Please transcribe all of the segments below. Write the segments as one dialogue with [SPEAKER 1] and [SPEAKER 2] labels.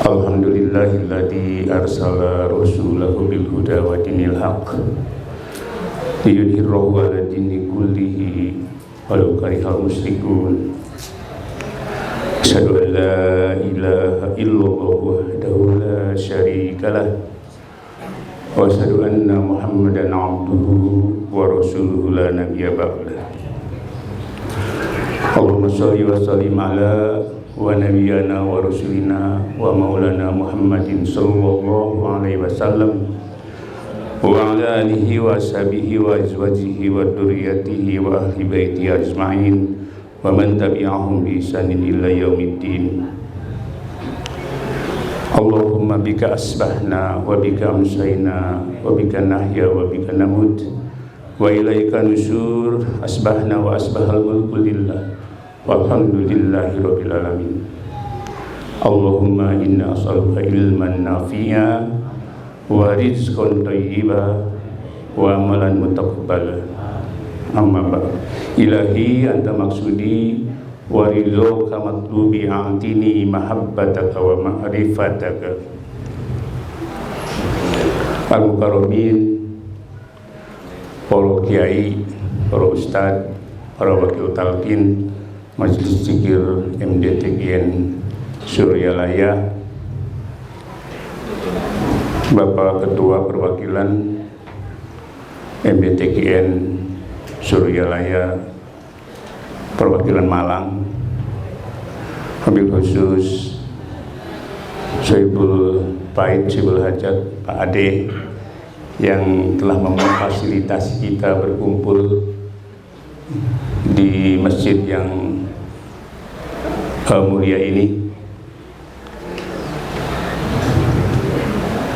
[SPEAKER 1] Alhamdulillahilladzi arsala rasulahu bil huda wa dinil haqq liyudhhirahu 'ala dini kullihi walau karihal musyrikun. Asyhadu an la ilaha illallah wahdahu la syarika lah wa asyhadu anna Muhammadan 'abduhu wa rasuluhu la nabiyya ba'dah. Allahumma shalli wa sallim ala wa nabiyyana wa rasulina wa maulana Muhammadin sallallahu alaihi wasallam wa ala alihi wa ashabihi wa azwajihi wa dzurriyyatihi wa ahli baiti ajma'in wa man tabi'ahum bi ihsanin ila yaumiddin. Allahumma bika asbahna wa bika amsayna wa bika nahya wa bika namut wa ilaika nusyur. Asbahna wa asbahal mulku lillah walhamdulillahi rabbil alamin. Allahumma inna as'aluka ilman nafi'a wa rizqan thayyiba wa amalan mutaqabbala. Amma ba'd. Ilahi anta maksudi wa ridhoka matlubi a'tini mahabbataka wa ma'rifataka. Al-mukarramin, para kiai, para ustad, para wakil talqin Majelis Zikir MDTGN Suryalaya, Bapak Ketua Perwakilan MDTGN Suryalaya Perwakilan Malang, Habib khusus Sohibul Pait, Sohibul Hajat, Pak Ade yang telah memfasilitasi kita berkumpul di masjid yang mulia ini.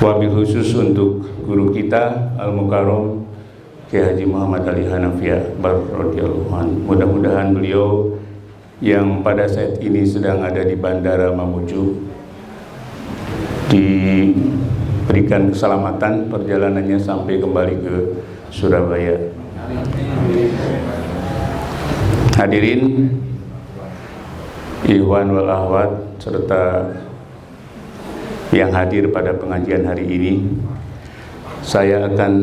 [SPEAKER 1] Wabil khusus untuk guru kita Al-Mukarram Kiai Haji Muhammad Ali Hanafiah radhiyallahu anhu. Mudah-mudahan beliau yang pada saat ini sedang ada di Bandara Mamuju diberikan keselamatan perjalanannya sampai kembali ke Surabaya. Hadirin ikhwan wal akhwat serta yang hadir pada pengajian hari ini, saya akan,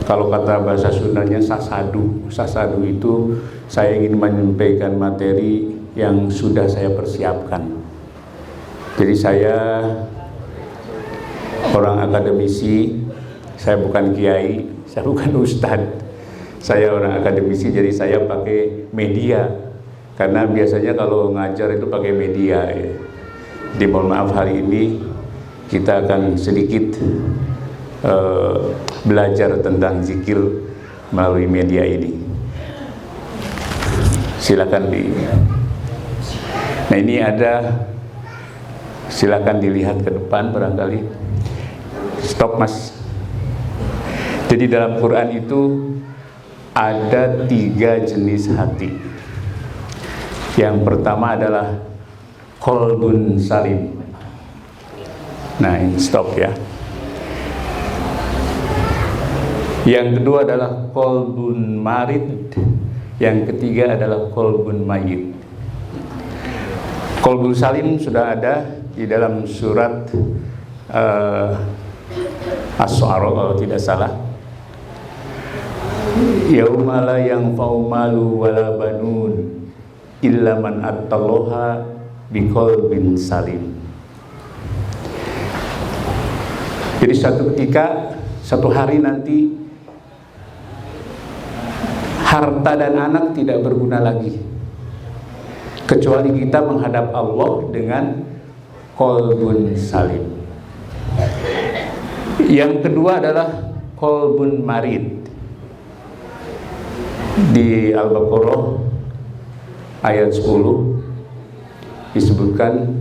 [SPEAKER 1] kalau kata bahasa Sundanya, sasadu. Sasadu itu saya ingin menyampaikan materi yang sudah saya persiapkan. Jadi saya orang akademisi, saya bukan kiai, saya bukan ustadz. Saya orang akademisi, jadi saya pakai media. Karena biasanya kalau ngajar itu pakai media ya. Jadi mohon maaf, hari ini kita akan sedikit belajar tentang zikir melalui media ini. Silakan Nah ini ada, silakan dilihat ke depan barangkali. Stop mas. Jadi dalam Quran itu ada 3 jenis hati. Yang pertama adalah qalbun salim. Nah ini stop ya. Yang kedua adalah qalbun marid. Yang ketiga adalah qalbun mayyit. Qalbun salim sudah ada di dalam surat As-Syu'ara kalau tidak salah. Yauma la yanfa'u malu wala banun illa man attallaha biqalbin salim. Jadi suatu ketika, satu hari nanti, harta dan anak tidak berguna lagi kecuali kita menghadap Allah dengan qalbun salim. Yang kedua adalah qalbun marid. Di Al-Baqarah ayat 10 disebutkan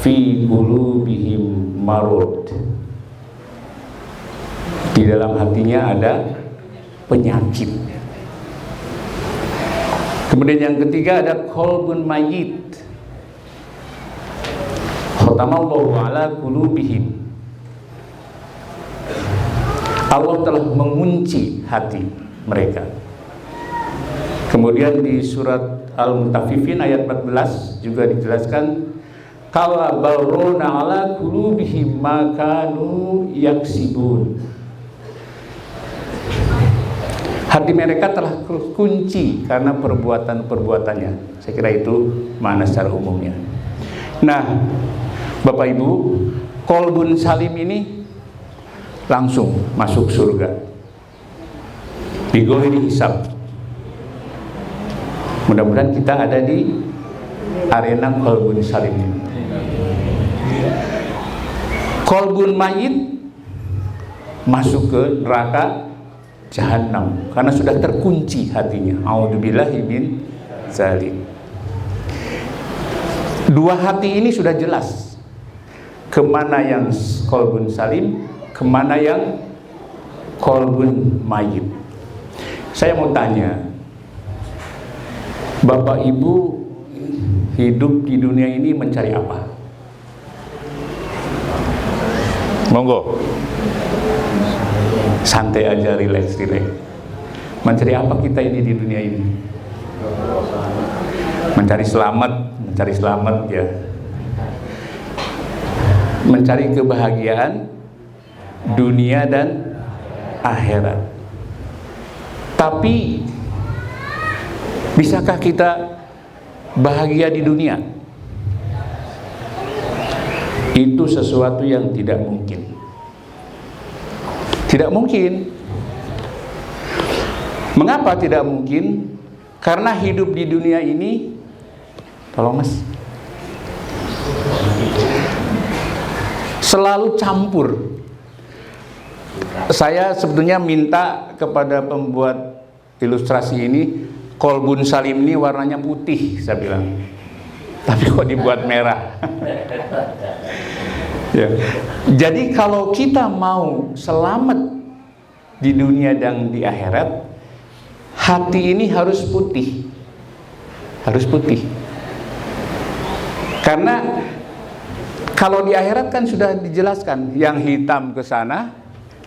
[SPEAKER 1] fi qulubihim marad. Di dalam hatinya ada penyakit. Kemudian yang ketiga ada qalbun mayyit. Khatamallahu ala qulubihim. Allah telah mengunci hati mereka. Kemudian di surat Al-Mutaffifin ayat 14 juga dijelaskan, kalla barrona ala qulubihim ma kanu yaksibun. Hati mereka telah kunci karena perbuatan-perbuatannya. Saya kira itu makna secara umumnya. Nah, Bapak Ibu, qalbun salim ini langsung masuk surga bighairi hisab. Mudah-mudahan kita ada di arena qalbun salim ini. Qalbun mayit masuk ke neraka Jahannam karena sudah terkunci hatinya. A'udzubillahi min dzalik. Dua hati ini sudah jelas kemana yang qalbun salim, kemana yang qalbun mayit. Saya mau tanya, Bapak Ibu hidup di dunia ini mencari apa? Monggo. Santai aja, relax. Mencari apa kita ini di dunia ini? Mencari selamat ya. Mencari kebahagiaan dunia dan akhirat. Tapi bisakah kita bahagia di dunia? Itu sesuatu yang tidak mungkin. Tidak mungkin. Mengapa tidak mungkin? Karena hidup di dunia ini, tolong Mas, selalu campur. Saya sebetulnya minta kepada pembuat ilustrasi ini, qalbun salim ini warnanya putih, saya bilang. Tapi kok dibuat merah? Ya. Jadi kalau kita mau selamat di dunia dan di akhirat, hati ini harus putih. Harus putih. Karena kalau di akhirat kan sudah dijelaskan, yang hitam ke sana,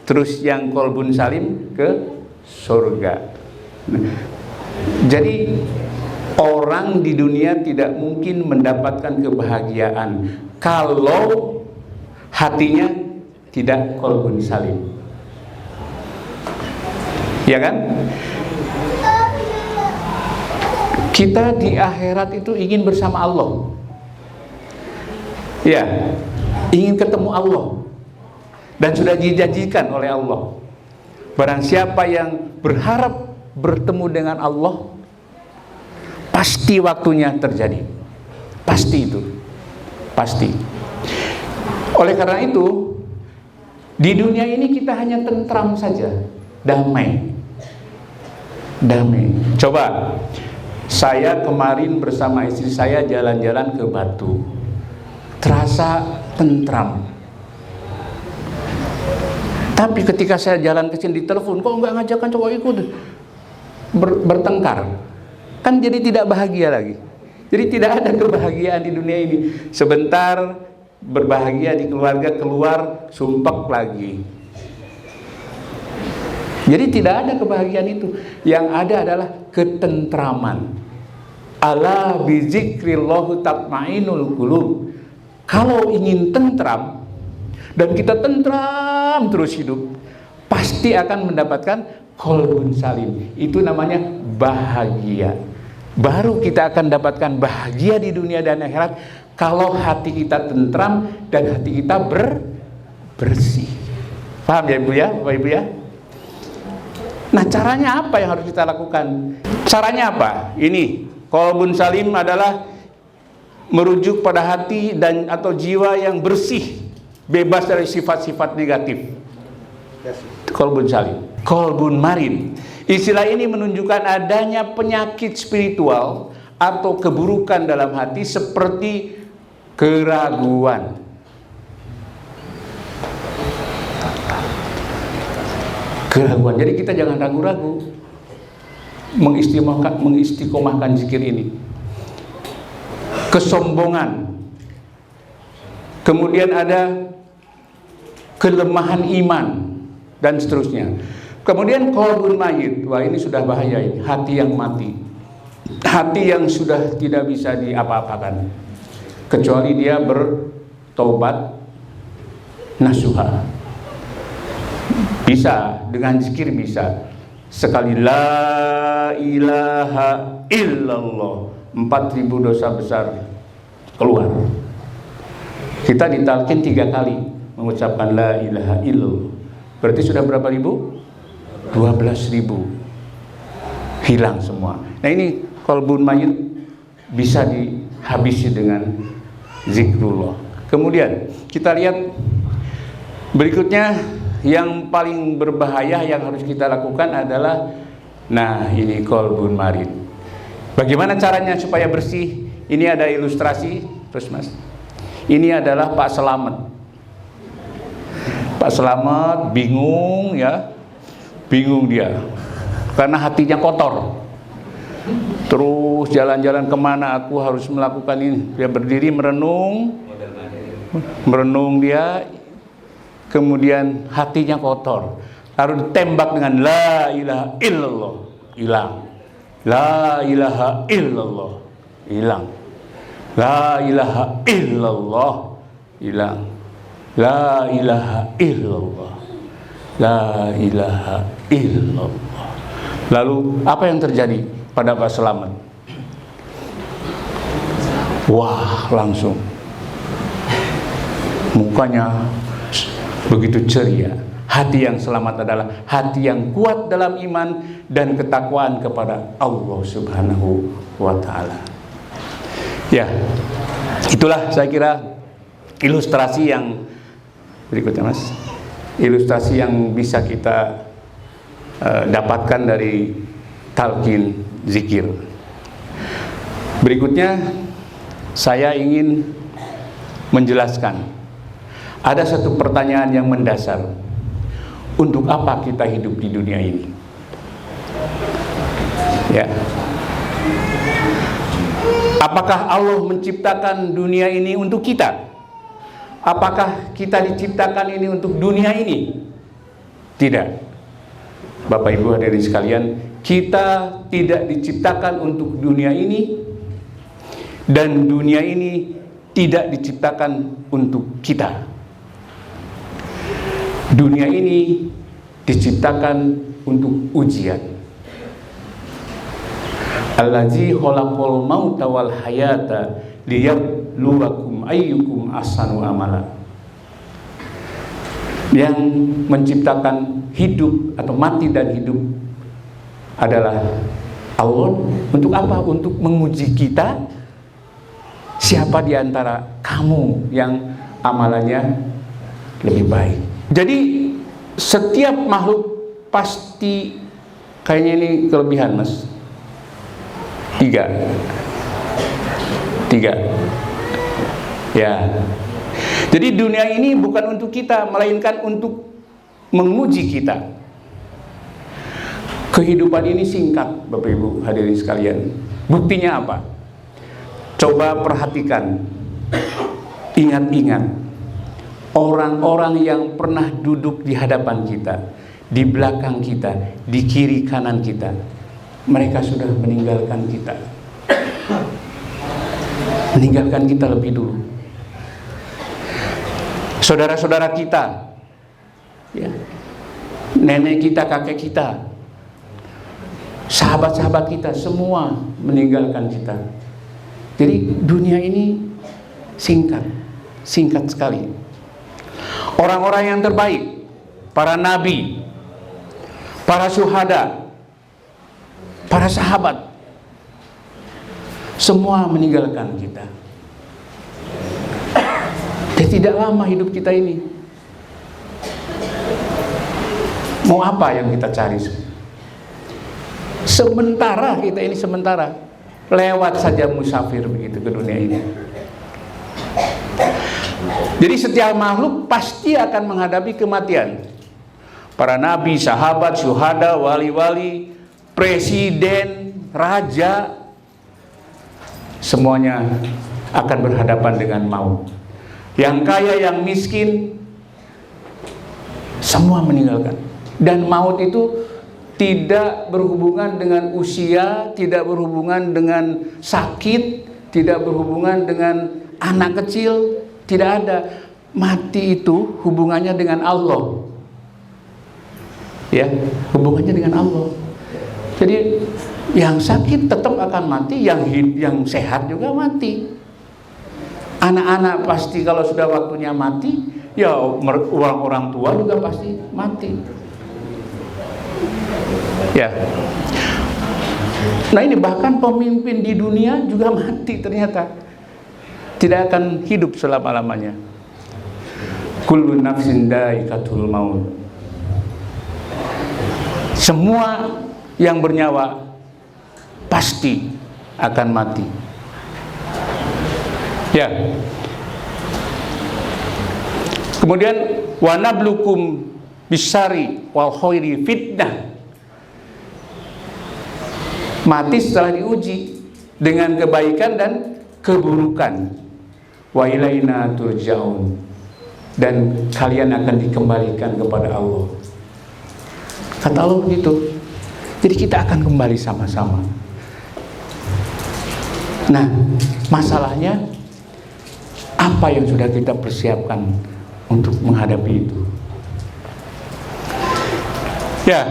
[SPEAKER 1] terus yang qalbun salim ke surga. Jadi orang di dunia tidak mungkin mendapatkan kebahagiaan kalau hatinya tidak qalbun salim. Ya kan? Kita di akhirat itu ingin bersama Allah. Ya, ingin ketemu Allah. Dan sudah dijanjikan oleh Allah, barang siapa yang berharap bertemu dengan Allah, pasti waktunya terjadi. Pasti itu. Pasti. Oleh karena itu, di dunia ini kita hanya tentram saja, damai. Damai. Coba, saya kemarin bersama istri saya jalan-jalan ke Batu. Terasa tentram. Tapi ketika saya jalan ke sini di telepon, kok nggak ngajakkan cowok ikut? Bertengkar. Kan jadi tidak bahagia lagi. Jadi tidak ada kebahagiaan di dunia ini. Sebentar berbahagia di keluarga, keluar sumpek lagi. Jadi tidak ada kebahagiaan itu. Yang ada adalah ketentraman. Ala bizikrillahu tatmainul qulub. Kalau ingin tentram dan kita tentram terus hidup, pasti akan mendapatkan qalbun salim. Itu namanya bahagia. Baru kita akan dapatkan bahagia di dunia dan akhirat kalau hati kita tentram dan hati kita bersih. Paham ya Ibu ya, Bapak Ibu ya? Nah, caranya apa yang harus kita lakukan? Caranya apa? Ini, qalbun salim adalah merujuk pada hati dan atau jiwa yang bersih, bebas dari sifat-sifat negatif. Qalbun salim. Qalbun marid. Istilah ini menunjukkan adanya penyakit spiritual atau keburukan dalam hati seperti keraguan. Keraguan. Jadi kita jangan ragu-ragu mengistiqomahkan zikir ini. Kesombongan. Kemudian ada kelemahan iman dan seterusnya. Kemudian qalbun mayit. Wah, ini sudah bahaya ini. Hati yang mati. Hati yang sudah tidak bisa diapa-apakan. kecuali dia bertobat nasuha. Bisa dengan zikir, bisa sekali la ilaha illallah 4.000 dosa besar keluar. Kita ditalkin 3 kali mengucapkan la ilaha illallah, berarti sudah berapa ribu? 12.000 hilang semua. Nah ini qalbun mayit bisa dihabisi dengan zikrullah. Kemudian kita lihat berikutnya, yang paling berbahaya yang harus kita lakukan adalah, nah ini qalbun marid. Bagaimana caranya supaya bersih? Ini ada ilustrasi, terus Mas. Ini adalah Pak Selamet. Pak Selamet bingung ya, bingung dia karena hatinya kotor. Terus jalan-jalan kemana aku harus melakukan ini? Dia berdiri merenung dia. Kemudian hatinya kotor, lalu ditembak dengan la ilaha illallah, hilang. La ilaha illallah, hilang. La ilaha illallah, hilang. La ilaha illallah, la ilaha illallah. Lalu apa yang terjadi pada Pak Selamet? Wah, langsung mukanya begitu ceria. Hati yang selamat adalah hati yang kuat dalam iman dan ketakwaan kepada Allah Subhanahu wa ta'ala. Ya, itulah saya kira ilustrasi yang berikutnya Mas. Ilustrasi yang bisa kita dapatkan dari talqin zikir. Berikutnya saya ingin menjelaskan, ada satu pertanyaan yang mendasar. Untuk apa kita hidup di dunia ini? Ya. Apakah Allah menciptakan dunia ini untuk kita? Apakah kita diciptakan ini untuk dunia ini? Tidak. Bapak Ibu hadirin sekalian, kita tidak diciptakan untuk dunia ini, dan dunia ini tidak diciptakan untuk kita. Dunia ini diciptakan untuk ujian. Allazi khalaqal mauta wal hayata liyabluwakum ayyukum ahsanu amala. Yang menciptakan hidup atau mati dan hidup adalah Allah. Untuk apa? Untuk menguji kita, siapa di antara kamu yang amalannya lebih baik. Jadi setiap makhluk pasti, kayaknya ini kelebihan Mas, tiga ya. Jadi dunia ini bukan untuk kita, melainkan untuk menguji kita. Kehidupan ini singkat Bapak Ibu hadirin sekalian. Buktinya apa? Coba perhatikan, ingat-ingat orang-orang yang pernah duduk di hadapan kita, di belakang kita, di kiri kanan kita. Mereka sudah meninggalkan kita. Meninggalkan kita lebih dulu. Saudara-saudara kita, ya, nenek kita, kakek kita, sahabat-sahabat kita, semua meninggalkan kita. Jadi dunia ini singkat sekali. Orang-orang yang terbaik, para nabi, para syuhada, para sahabat, semua meninggalkan kita. Dan tidak lama hidup kita ini. Mau apa yang kita cari? Sementara kita ini, sementara. Lewat saja musafir begitu ke dunia ini. Jadi setiap makhluk pasti akan menghadapi kematian. Para nabi, sahabat, syuhada, wali-wali, presiden, raja, semuanya akan berhadapan dengan maut. Yang kaya, yang miskin, semua meninggalkan. Dan maut itu tidak berhubungan dengan usia, tidak berhubungan dengan sakit, tidak berhubungan dengan anak kecil, tidak ada. Mati itu hubungannya dengan Allah. Ya, hubungannya dengan Allah. Jadi yang sakit tetap akan mati, yang sehat juga mati. Anak-anak pasti kalau sudah waktunya mati, ya orang tua juga pasti mati. Ya. Nah ini bahkan pemimpin di dunia juga mati ternyata. Tidak akan hidup selama-lamanya. Kullu nafsin dha'iqatul maut. Semua yang bernyawa pasti akan mati. Ya. Kemudian wa nablukum bisyari wal khairi fitnah. Mati setelah diuji dengan kebaikan dan keburukan. Wa ilaina turja'un. Dan kalian akan dikembalikan kepada Allah. Kata Allah begitu. Jadi kita akan kembali sama-sama. Nah, masalahnya apa yang sudah kita persiapkan untuk menghadapi itu? Ya,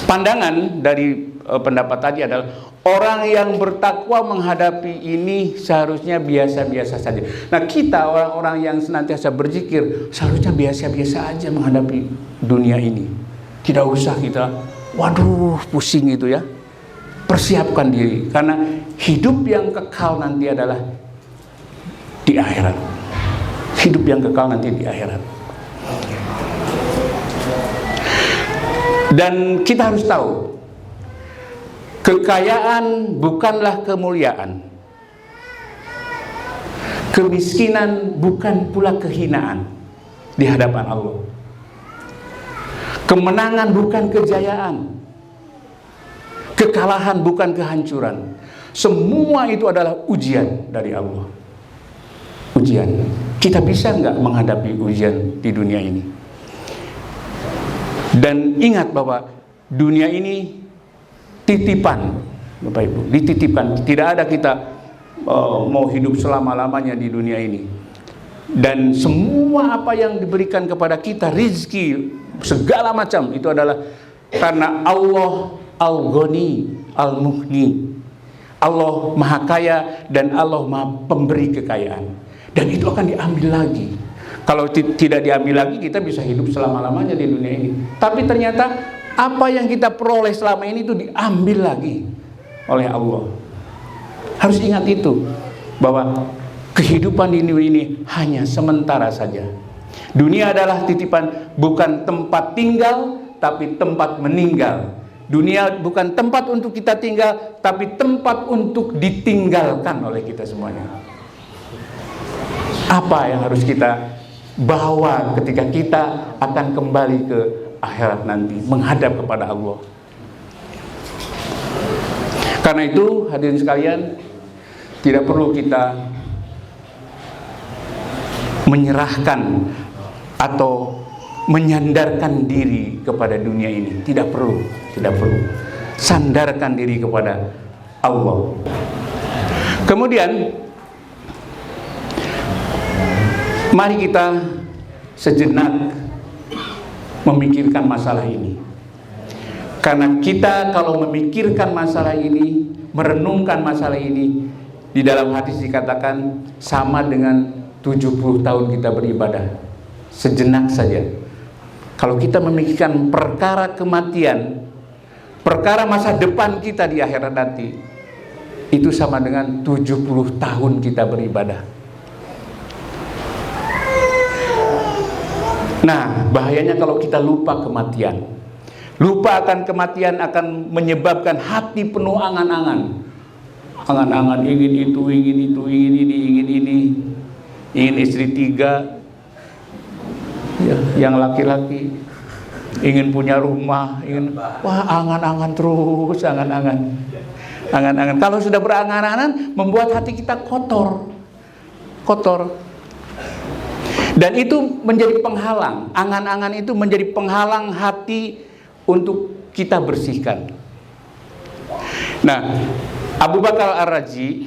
[SPEAKER 1] pandangan dari pendapat tadi adalah orang yang bertakwa menghadapi ini seharusnya biasa-biasa saja. Nah, kita orang-orang yang senantiasa berzikir seharusnya biasa-biasa aja menghadapi dunia ini. Tidak usah kita, waduh, pusing itu ya. Persiapkan diri, karena hidup yang kekal nanti adalah di akhirat. Hidup yang kekal nanti di akhirat. Dan kita harus tahu, kekayaan bukanlah kemuliaan. Kemiskinan bukan pula kehinaan di hadapan Allah. Kemenangan bukan kejayaan. Kekalahan bukan kehancuran. Semua itu adalah ujian dari Allah. Ujian. Kita bisa nggak menghadapi ujian di dunia ini? Dan ingat bahwa dunia ini titipan, Bapak Ibu, dititipkan. Tidak ada kita mau hidup selama-lamanya di dunia ini. Dan semua apa yang diberikan kepada kita, rizki, segala macam, itu adalah karena Allah Al-Ghani, Al-Mughni. Allah Maha Kaya dan Allah Maha Pemberi kekayaan. Dan itu akan diambil lagi. Kalau tidak diambil lagi, kita bisa hidup selama-lamanya di dunia ini. Tapi ternyata apa yang kita peroleh selama ini itu diambil lagi oleh Allah. Harus ingat itu, bahwa kehidupan di dunia ini hanya sementara saja. Dunia adalah titipan, bukan tempat tinggal, tapi tempat meninggal. Dunia bukan tempat untuk kita tinggal, tapi tempat untuk ditinggalkan oleh kita semuanya. Apa yang harus kita bawa ketika kita akan kembali ke akhirat nanti, menghadap kepada Allah? Karena itu, hadirin sekalian, tidak perlu kita menyerahkan atau menyandarkan diri kepada dunia ini. Tidak perlu, tidak perlu. Sandarkan diri kepada Allah. Kemudian, mari kita sejenak memikirkan masalah ini. Karena kita kalau memikirkan masalah ini, merenungkan masalah ini, di dalam hadis dikatakan sama dengan 70 tahun kita beribadah. Sejenak saja. Kalau kita memikirkan perkara kematian, perkara masa depan kita di akhirat nanti, itu sama dengan 70 tahun kita beribadah. Nah, bahayanya kalau kita lupa kematian. Lupa akan kematian akan menyebabkan hati penuh angan-angan. Angan-angan ingin itu, ingin itu, ingin ini, ingin ini. Ingin istri 3, ya, yang laki-laki. Ingin punya rumah, ingin, wah, angan-angan terus, angan-angan. Angan-angan. Kalau sudah berangan-angan, membuat hati kita kotor. Kotor. Dan itu menjadi penghalang. Angan-angan itu menjadi penghalang hati untuk kita bersihkan. Nah, Abu Bakar Ar-Razi,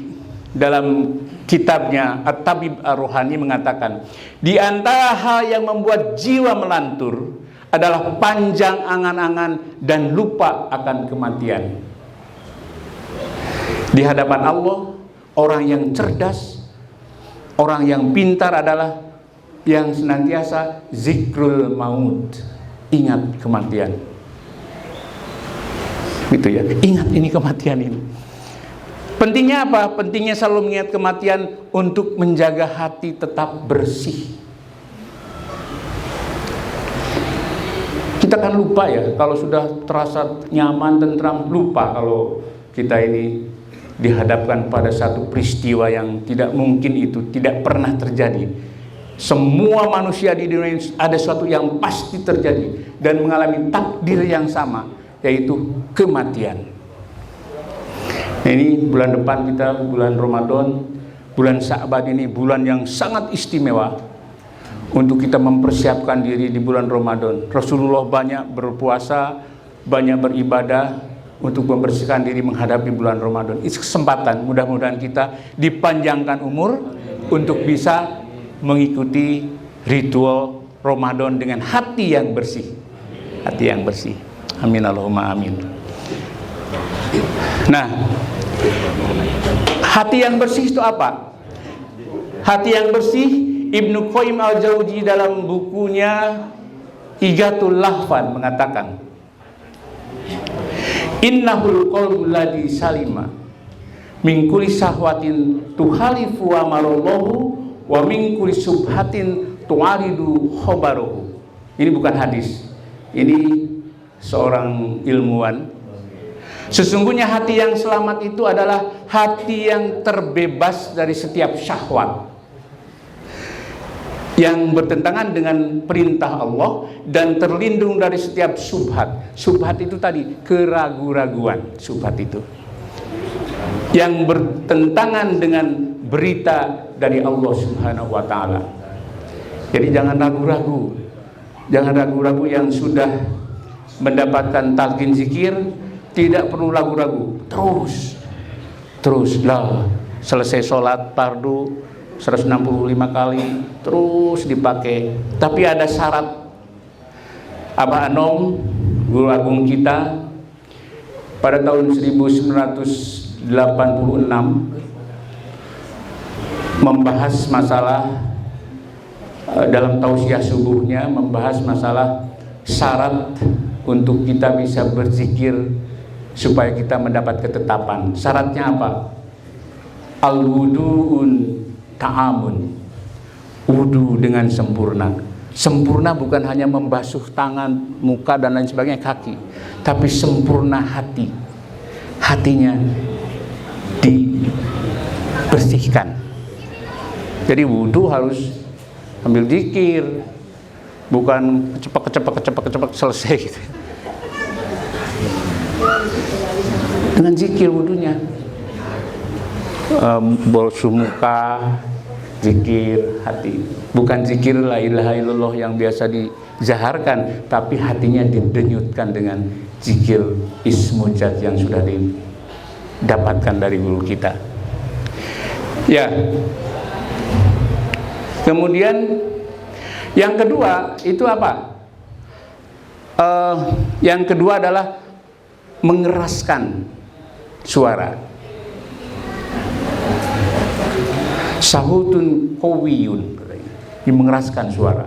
[SPEAKER 1] dalam kitabnya At-Tabib Ar-Ruhani mengatakan, di antara hal yang membuat jiwa melantur adalah panjang angan-angan dan lupa akan kematian. Di hadapan Allah, orang yang cerdas, orang yang pintar adalah yang senantiasa zikrul maut, ingat kematian. Gitu ya, ingat ini kematian ini. Pentingnya apa? Pentingnya selalu mengingat kematian untuk menjaga hati tetap bersih. Kita kan lupa ya, kalau sudah terasa nyaman, tentram, lupa kalau kita ini dihadapkan pada satu peristiwa yang tidak mungkin itu, tidak pernah terjadi. Semua manusia di dunia ini ada sesuatu yang pasti terjadi dan mengalami takdir yang sama, yaitu kematian. Ini bulan depan kita, bulan Ramadan, bulan Sya'ban ini bulan yang sangat istimewa untuk kita mempersiapkan diri di bulan Ramadan. Rasulullah banyak berpuasa, banyak beribadah untuk membersihkan diri menghadapi bulan Ramadan. Itu kesempatan, mudah-mudahan kita dipanjangkan umur untuk bisa mengikuti ritual Ramadan dengan hati yang bersih. Hati yang bersih. Amin Allahumma amin. Nah, hati yang bersih itu apa? Hati yang bersih, Ibnu Qayyim al-Jauzi dalam bukunya Ighathul Lahfan mengatakan, innahul qalbul ladzi salima min kulli sahwatin tuhalifu amarallahu wa min kulli subhatin tu'aridu khabaruhu. Ini bukan hadis, ini seorang ilmuwan. Sesungguhnya hati yang selamat itu adalah hati yang terbebas dari setiap syahwat yang bertentangan dengan perintah Allah dan terlindung dari setiap subhat. Subhat itu tadi keraguan-raguan, subhat itu yang bertentangan dengan berita dari Allah Subhanahu wa taala. Jadi jangan ragu-ragu. Jangan ragu-ragu yang sudah mendapatkan talqin zikir. Tidak perlu ragu-ragu, terus lah, selesai sholat fardu 165 kali terus dipakai. Tapi ada syarat. Abah Anom, guru agung kita, pada tahun 1986 membahas masalah dalam tausiah subuhnya, membahas masalah syarat untuk kita bisa berzikir supaya kita mendapat ketetapan. Syaratnya apa? Al-wudu'un ta'amun, wudu dengan sempurna. Sempurna bukan hanya membasuh tangan, muka dan lain sebagainya, kaki, tapi sempurna hati. Hatinya dibersihkan. Jadi wudu harus ambil zikir, bukan kecepak selesai gitu. Dengan zikir wudunya, basuh muka, zikir hati, bukan zikir la ilaha illallah yang biasa dizaharkan, tapi hatinya didenyutkan dengan zikir ismujad yang sudah didapatkan dari guru kita. Ya. Kemudian yang kedua itu apa? Yang kedua adalah mengeraskan suara. Sahutun qawiyun, mengeraskan suara.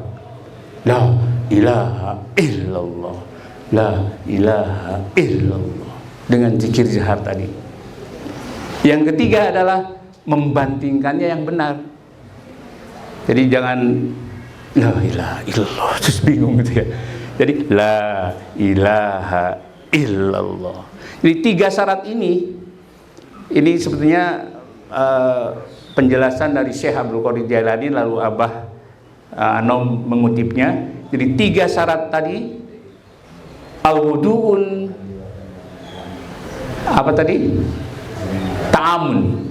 [SPEAKER 1] La ilaha illallah, la ilaha illallah, dengan zikir jahar tadi. Yang ketiga adalah membantingkannya yang benar. Jadi jangan la ilaha illallah terus bingung gitu ya. Jadi la ilaha illallah. Jadi 3 syarat ini sebetulnya penjelasan dari Syekh Abdul Qadir Jailani, lalu Abah Anom mengutipnya. Jadi 3 syarat tadi, al-wudu'un apa tadi? Ta'amun,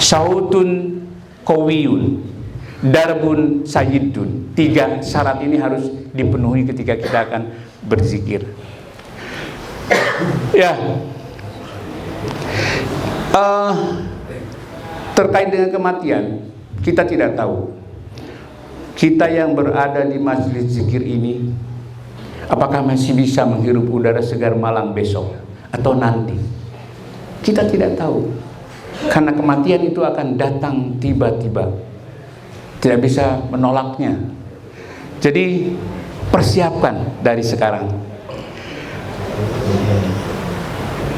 [SPEAKER 1] sautun qawiyun, darbun sayyidun. 3 syarat ini harus dipenuhi ketika kita akan berzikir. Ya, Terkait dengan kematian, kita tidak tahu. Kita yang berada di majelis zikir ini, apakah masih bisa menghirup udara segar malam besok atau nanti? Kita tidak tahu. Karena kematian itu akan datang tiba-tiba. Tidak bisa menolaknya. Jadi persiapkan dari sekarang.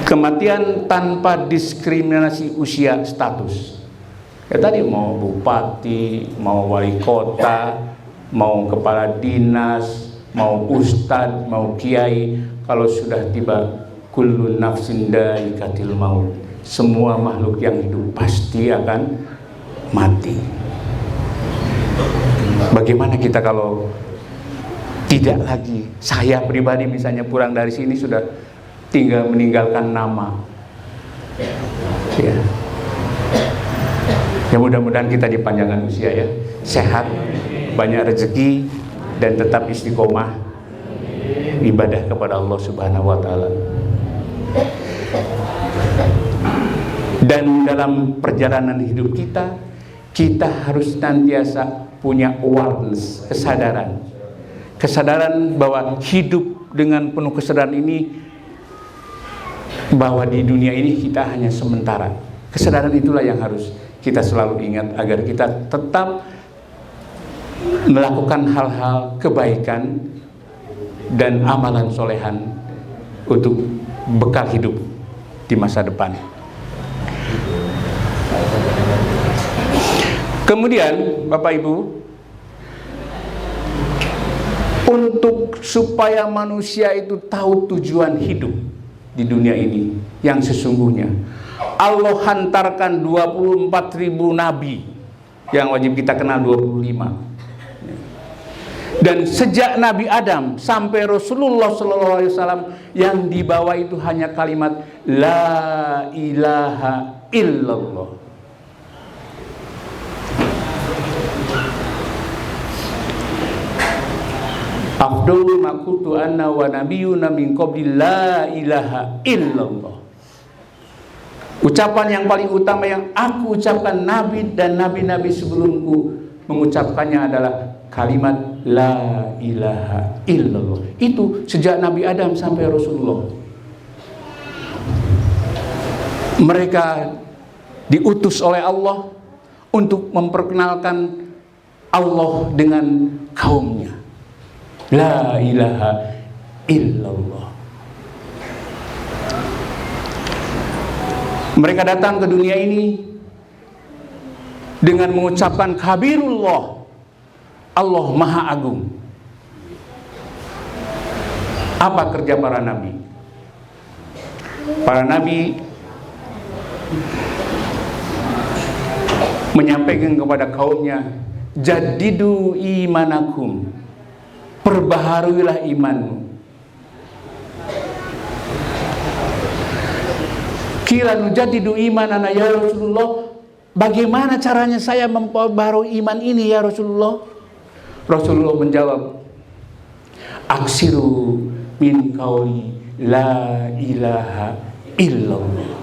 [SPEAKER 1] Kematian tanpa diskriminasi usia status. Ya tadi mau bupati, mau wali kota, mau kepala dinas, mau ustadz, mau kiai, kalau sudah tiba kullu nafsin dha'iqatul maut, semua makhluk yang hidup pasti akan mati. Bagaimana kita kalau tidak lagi, saya pribadi misalnya pulang dari sini sudah tinggal meninggalkan nama, ya. Ya mudah-mudahan kita dipanjangkan usia ya, sehat, banyak rezeki, dan tetap istiqomah ibadah kepada Allah Subhanahu wa Ta'ala. Dan dalam perjalanan hidup kita, kita harus senantiasa punya awareness, kesadaran bahwa hidup dengan penuh kesadaran ini, bahwa di dunia ini kita hanya sementara. Kesadaran itulah yang harus kita selalu ingat agar kita tetap melakukan hal-hal kebaikan dan amalan solehan untuk bekal hidup di masa depan. Kemudian Bapak Ibu, untuk supaya manusia itu tahu tujuan hidup di dunia ini yang sesungguhnya, Allah hantarkan 24.000 nabi, yang wajib kita kenal 25. Dan sejak Nabi Adam sampai Rasulullah SAW, yang dibawa itu hanya kalimat La ilaha illallah. Afdhalu ma kuntu anna wa nabiyyuna min qabli la ilaha illallah. Ucapan yang paling utama yang aku ucapkan, Nabi dan Nabi-Nabi sebelumku mengucapkannya adalah kalimat La ilaha illallah. Itu sejak Nabi Adam sampai Rasulullah. Mereka diutus oleh Allah untuk memperkenalkan Allah dengan kaumnya. La ilaha illallah. Mereka datang ke dunia ini dengan mengucapkan kabirullah, Allah Maha Agung. Apa kerja para nabi? Para nabi menyampaikan kepada kaumnya, jadidu imanakum, perbaharuilah imanmu. Kila nujadidu imanana ya Rasulullah, bagaimana caranya saya memperbarui iman ini ya Rasulullah? Rasulullah menjawab, aksiru min qauli la ilaha illallah.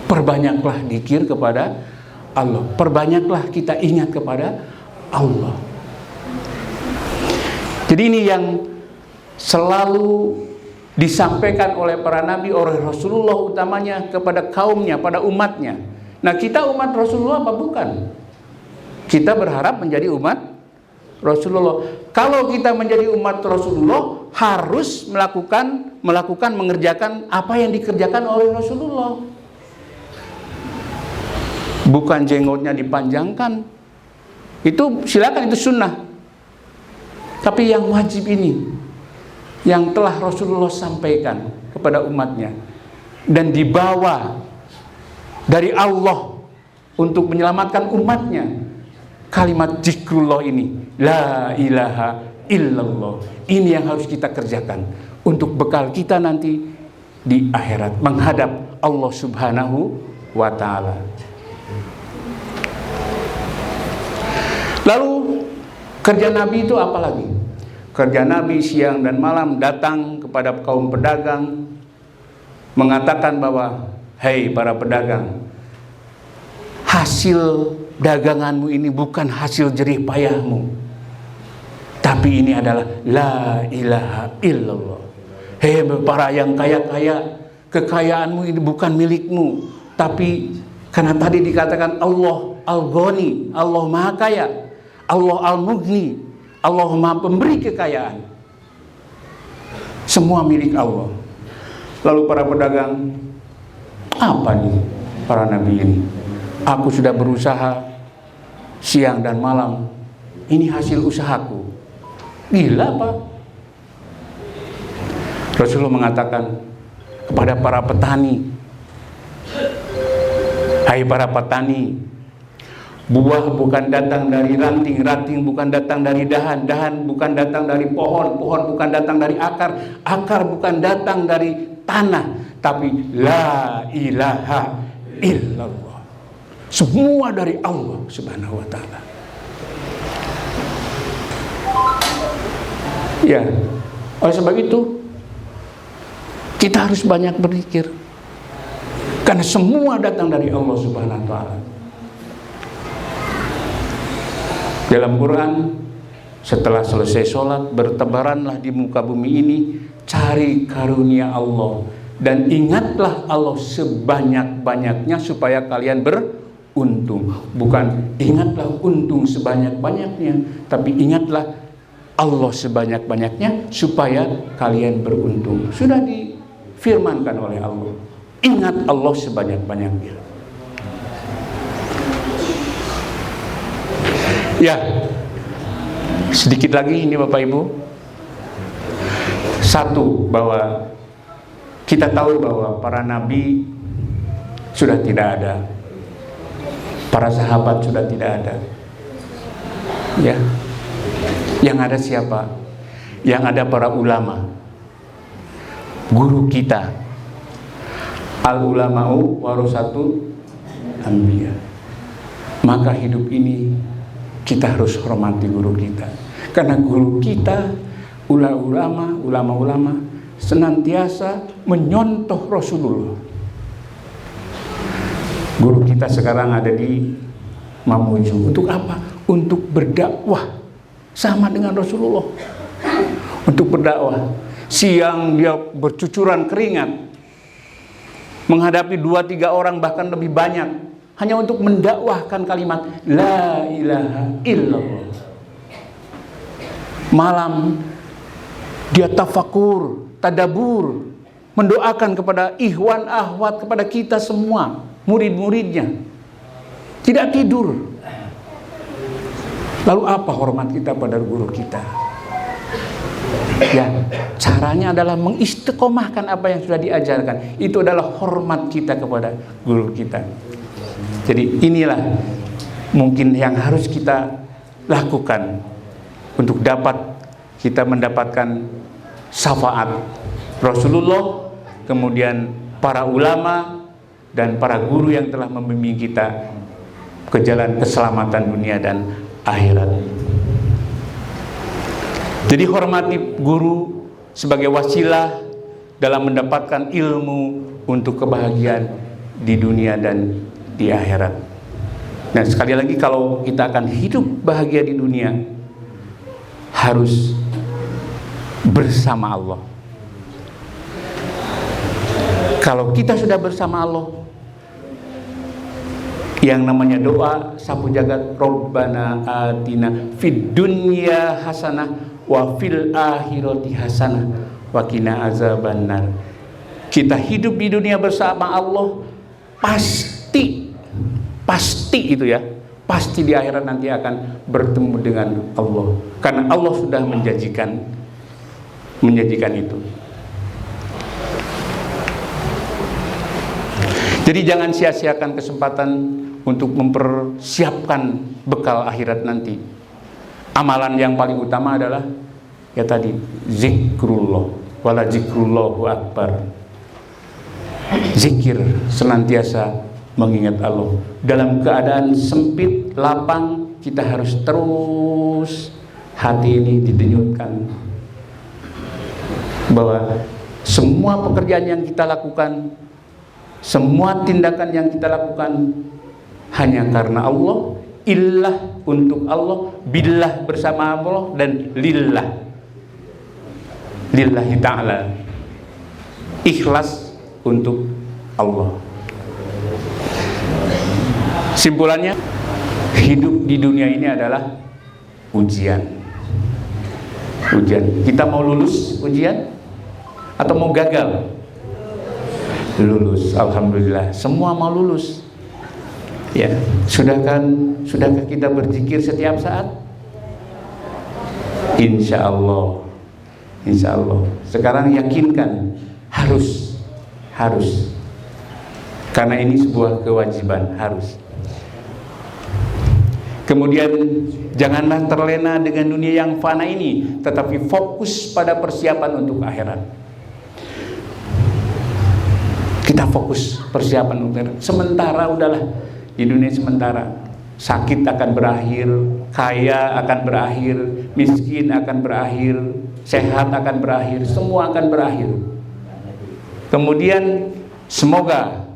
[SPEAKER 1] Perbanyaklah dzikir kepada Allah, perbanyaklah kita ingat kepada Allah. Jadi ini yang selalu disampaikan oleh para nabi, oleh Rasulullah utamanya kepada kaumnya, pada umatnya. Nah, kita umat Rasulullah apa bukan? Kita berharap menjadi umat Rasulullah. Kalau kita menjadi umat Rasulullah, harus mengerjakan apa yang dikerjakan oleh Rasulullah. Bukan jenggotnya dipanjangkan, itu silakan, itu sunnah. Tapi yang wajib ini, yang telah Rasulullah sampaikan kepada umatnya dan dibawa dari Allah untuk menyelamatkan umatnya, kalimat zikrullah ini, la ilaha illallah, ini yang harus kita kerjakan untuk bekal kita nanti di akhirat menghadap Allah Subhanahu wa Ta'ala. Lalu kerja Nabi itu apa lagi? Kerja Nabi siang dan malam datang kepada kaum pedagang, mengatakan bahwa, hei para pedagang, hasil daganganmu ini bukan hasil jerih payahmu, tapi ini adalah la ilaha illallah. Hei para yang kaya-kaya, kekayaanmu ini bukan milikmu, tapi karena tadi dikatakan Allah Al-Ghani, Allah Maha Kaya, Allah Al-Mughni, Allah Maha Pemberi kekayaan. Semua milik Allah. Lalu para pedagang, apa nih para nabi ini? Aku sudah berusaha siang dan malam, ini hasil usahaku. Gila Pak. Rasulullah mengatakan kepada para petani, hai para petani, buah bukan datang dari ranting, ranting bukan datang dari dahan, dahan bukan datang dari pohon, pohon bukan datang dari akar, akar bukan datang dari tanah, tapi la ilaha illallah. Semua dari Allah Subhanahu wa ta'ala. Ya, oleh sebab itu kita harus banyak berzikir, karena semua datang dari Allah Subhanahu wa ta'ala. Dalam Quran, setelah selesai sholat, bertebaranlah di muka bumi ini, cari karunia Allah, dan ingatlah Allah sebanyak-banyaknya supaya kalian beruntung. Bukan ingatlah untung sebanyak-banyaknya, tapi ingatlah Allah sebanyak-banyaknya supaya kalian beruntung. Sudah difirmankan oleh Allah, ingat Allah sebanyak-banyaknya. Ya, sedikit lagi ini Bapak Ibu. Satu, bahwa kita tahu bahwa para nabi sudah tidak ada, para sahabat sudah tidak ada. Ya, yang ada siapa? Yang ada para ulama, guru kita. Al ulama'u warasatul anbiya. Maka hidup ini kita harus hormati guru kita, karena guru kita, ulama-ulama senantiasa menyontoh Rasulullah. Guru kita sekarang ada di Mamuju. Untuk apa? Untuk berdakwah sama dengan Rasulullah. Untuk berdakwah. Siang dia bercucuran keringat, menghadapi 2-3 orang bahkan lebih banyak, hanya untuk mendakwahkan kalimat la ilaha illallah. Malam dia tafakur, tadabur, mendoakan kepada ikhwan akhwat, kepada kita semua, murid-muridnya. Tidak tidur. Lalu apa hormat kita pada guru kita? Ya, caranya adalah mengistiqomahkan apa yang sudah diajarkan. Itu adalah hormat kita kepada guru kita. Jadi inilah mungkin yang harus kita lakukan untuk dapat kita mendapatkan syafaat Rasulullah, kemudian para ulama dan para guru yang telah membimbing kita ke jalan keselamatan dunia dan akhirat. Jadi hormati guru sebagai wasilah dalam mendapatkan ilmu untuk kebahagiaan di dunia dan di akhirat. Dan sekali lagi, kalau kita akan hidup bahagia di dunia, harus bersama Allah. Kalau kita sudah bersama Allah, yang namanya doa sapu jagat, Rabbana atina fid dunya hasanah wa fil akhirati hasanah wa qina azabannar. Kita hidup di dunia bersama Allah, pasti itu ya, pasti di akhirat nanti akan bertemu dengan Allah, karena Allah sudah menjanjikan itu. Jadi jangan sia-siakan kesempatan untuk mempersiapkan bekal akhirat nanti. Amalan yang paling utama adalah ya tadi, zikrullah, wala zikrullahu akbar. Zikir, senantiasa mengingat Allah. Dalam keadaan sempit, lapang, kita harus terus hati ini didenyutkan bahwa semua pekerjaan yang kita lakukan, semua tindakan yang kita lakukan hanya karena Allah, illah untuk Allah, billah bersama Allah, dan lillah, lillahi ta'ala, ikhlas untuk Allah. Simpulannya, hidup di dunia ini adalah ujian. Kita mau lulus ujian atau mau gagal? Lulus, alhamdulillah. Semua mau lulus. Ya, sudahkah kita berzikir setiap saat? Insya Allah. Sekarang yakinkan, harus. Karena ini sebuah kewajiban, harus. Kemudian janganlah terlena dengan dunia yang fana ini, tetapi fokus pada persiapan untuk akhirat. Kita fokus persiapan untuk akhirat. Sementara udahlah, di dunia sementara. Sakit akan berakhir, kaya akan berakhir, miskin akan berakhir, sehat akan berakhir, semua akan berakhir. Kemudian semoga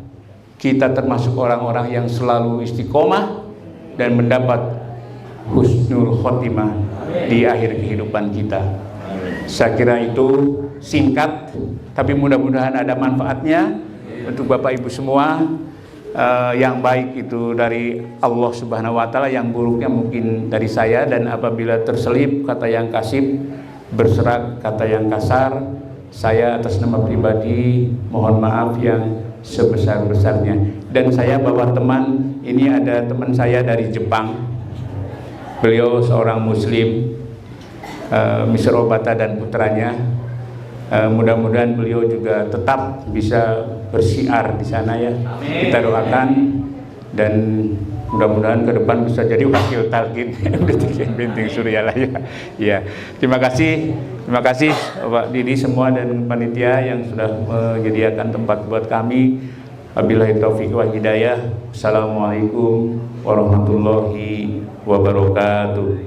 [SPEAKER 1] kita termasuk orang-orang yang selalu istiqomah dan mendapat husnul khotimah di akhir kehidupan kita. Saya kira itu singkat, tapi mudah-mudahan ada manfaatnya untuk Bapak Ibu semua. Yang baik itu dari Allah Subhanahu wa Ta'ala, yang buruknya mungkin dari saya. Dan apabila terselip kata yang kasib, berserak kata yang kasar, saya atas nama pribadi mohon maaf yang sebesar-besarnya. Dan saya bawa teman, ini ada teman saya dari Jepang. Beliau seorang muslim, Mr. Obata dan putranya. Mudah-mudahan beliau juga tetap bisa bersiar di sana ya. Amin. Kita doakan, dan mudah-mudahan ke depan bisa jadi wakil talqin binting surya lah ya. Ya, terima kasih Pak Didi semua dan panitia yang sudah menyediakan tempat buat kami. Wabillahi taufiq wal hidayah. Assalamualaikum warahmatullahi wabarakatuh.